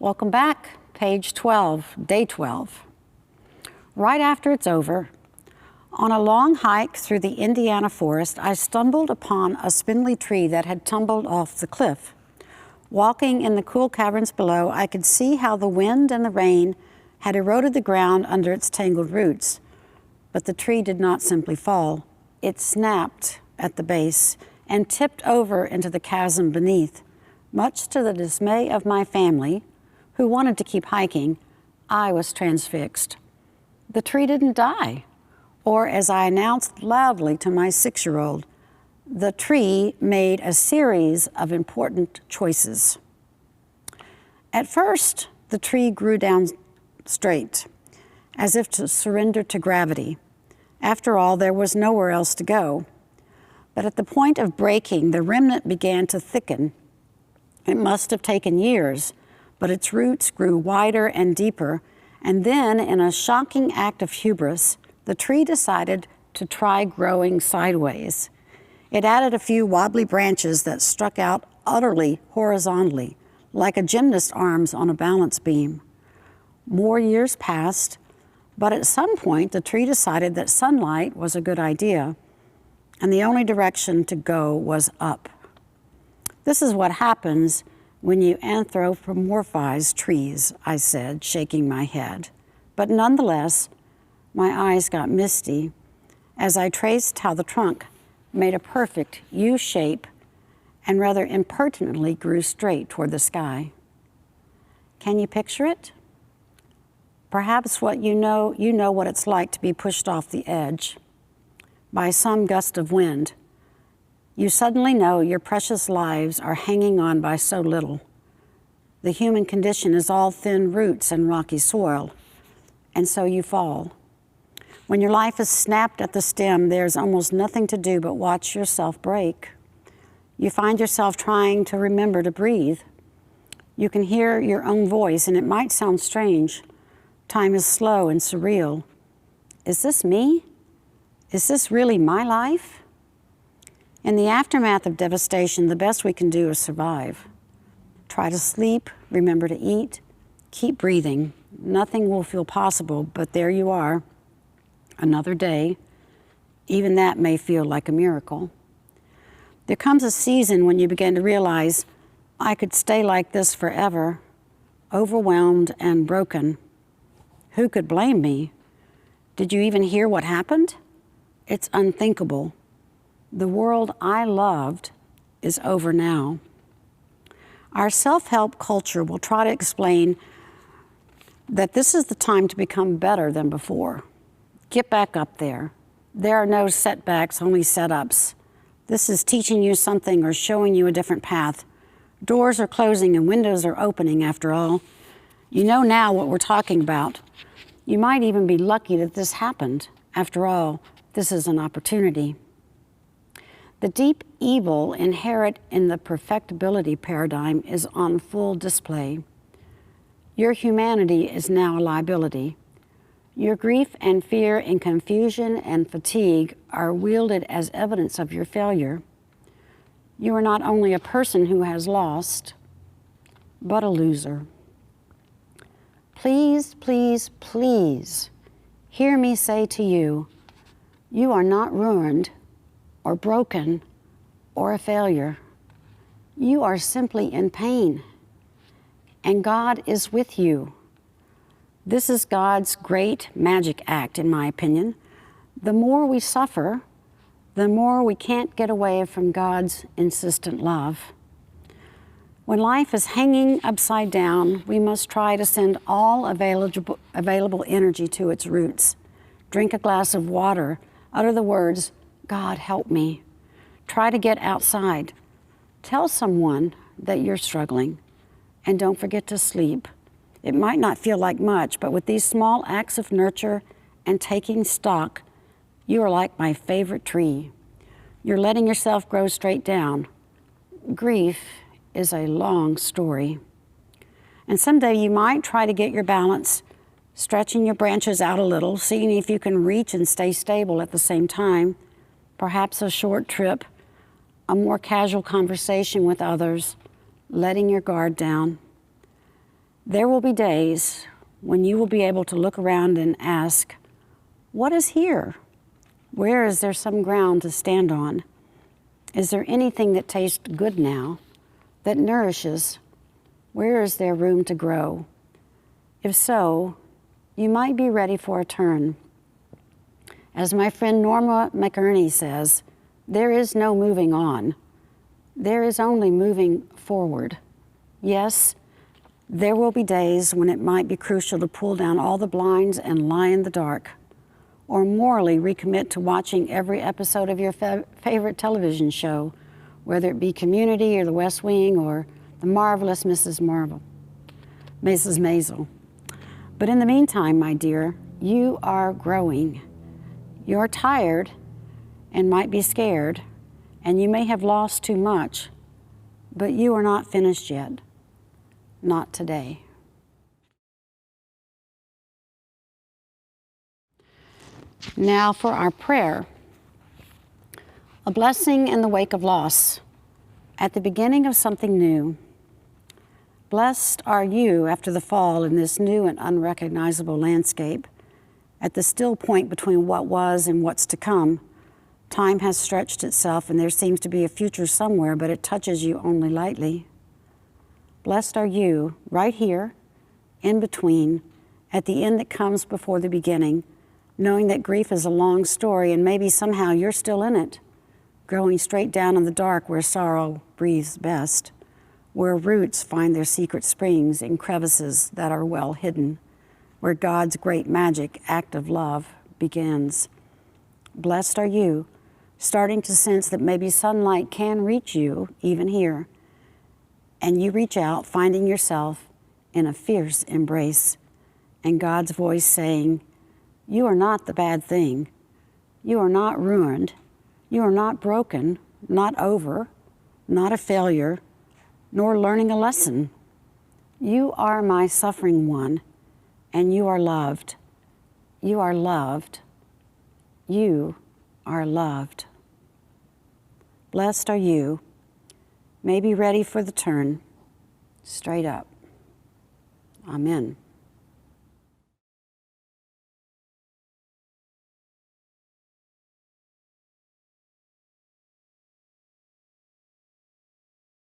Welcome back, page 12, day 12. Right after it's over, on a long hike through the Indiana forest, I stumbled upon a spindly tree that had tumbled off the cliff. Walking in the cool caverns below, I could see how the wind and the rain had eroded the ground under its tangled roots. But the tree did not simply fall. It snapped at the base and tipped over into the chasm beneath. Much to the dismay of my family, who wanted to keep hiking, I was transfixed. The tree didn't die, or as I announced loudly to my 6-year-old, the tree made a series of important choices. At first, the tree grew down straight, as if to surrender to gravity. After all, there was nowhere else to go. But at the point of breaking, the remnant began to thicken. It must have taken years, but its roots grew wider and deeper, and then, in a shocking act of hubris, the tree decided to try growing sideways. It added a few wobbly branches that struck out utterly horizontally, like a gymnast's arms on a balance beam. More years passed, but at some point the tree decided that sunlight was a good idea, and the only direction to go was up. This is what happens when you anthropomorphize trees, I said, shaking my head. But nonetheless, my eyes got misty as I traced how the trunk made a perfect U shape and rather impertinently grew straight toward the sky. Can you picture it? Perhaps you know what it's like to be pushed off the edge by some gust of wind. You suddenly know your precious lives are hanging on by so little. The human condition is all thin roots and rocky soil, and so you fall. When your life is snapped at the stem, there's almost nothing to do but watch yourself break. You find yourself trying to remember to breathe. You can hear your own voice, and it might sound strange. Time is slow and surreal. Is this me? Is this really my life? In the aftermath of devastation, the best we can do is survive. Try to sleep, remember to eat, keep breathing. Nothing will feel possible, but there you are, another day. Even that may feel like a miracle. There comes a season when you begin to realize, I could stay like this forever, overwhelmed and broken. Who could blame me? Did you even hear what happened? It's unthinkable. The world I loved is over now. Our self-help culture will try to explain that this is the time to become better than before. Get back up there. There are no setbacks, only setups. This is teaching you something or showing you a different path. Doors are closing and windows are opening, after all. You know now what we're talking about. You might even be lucky that this happened. After all, this is an opportunity. The deep evil inherent in the perfectibility paradigm is on full display. Your humanity is now a liability. Your grief and fear and confusion and fatigue are wielded as evidence of your failure. You are not only a person who has lost, but a loser. Please, please, please hear me say to you, you are not ruined or broken or a failure. You are simply in pain, and God is with you. This is God's great magic act, in my opinion. The more we suffer, the more we can't get away from God's insistent love. When life is hanging upside down, we must try to send all available energy to its roots. Drink a glass of water, utter the words, God help me. Try to get outside. Tell someone that you're struggling, and don't forget to sleep. It might not feel like much, but with these small acts of nurture and taking stock, you are like my favorite tree. You're letting yourself grow straight down. Grief is a long story. And someday you might try to get your balance, stretching your branches out a little, seeing if you can reach and stay stable at the same time. Perhaps a short trip, a more casual conversation with others, letting your guard down. There will be days when you will be able to look around and ask, what is here? Where is there some ground to stand on? Is there anything that tastes good now, that nourishes? Where is there room to grow? If so, you might be ready for a turn. As my friend Norma McInerney says, there is no moving on. There is only moving forward. Yes, there will be days when it might be crucial to pull down all the blinds and lie in the dark, or morally recommit to watching every episode of your favorite television show, whether it be Community or The West Wing or The Marvelous Mrs. Maisel. But in the meantime, my dear, you are growing. You're tired and might be scared, and you may have lost too much, but you are not finished yet. Not today. Now for our prayer. A blessing in the wake of loss, at the beginning of something new. Blessed are you after the fall in this new and unrecognizable landscape. At the still point between what was and what's to come, time has stretched itself and there seems to be a future somewhere, but it touches you only lightly. Blessed are you right here, in between, at the end that comes before the beginning, knowing that grief is a long story and maybe somehow you're still in it, growing straight down in the dark where sorrow breathes best, where roots find their secret springs in crevices that are well hidden, where God's great magic act of love begins. Blessed are you, starting to sense that maybe sunlight can reach you even here, and you reach out, finding yourself in a fierce embrace, and God's voice saying, you are not the bad thing. You are not ruined. You are not broken, not over, not a failure, nor learning a lesson. You are my suffering one, and you are loved. You are loved. You are loved. Blessed are you, may be ready for the turn, straight up. Amen.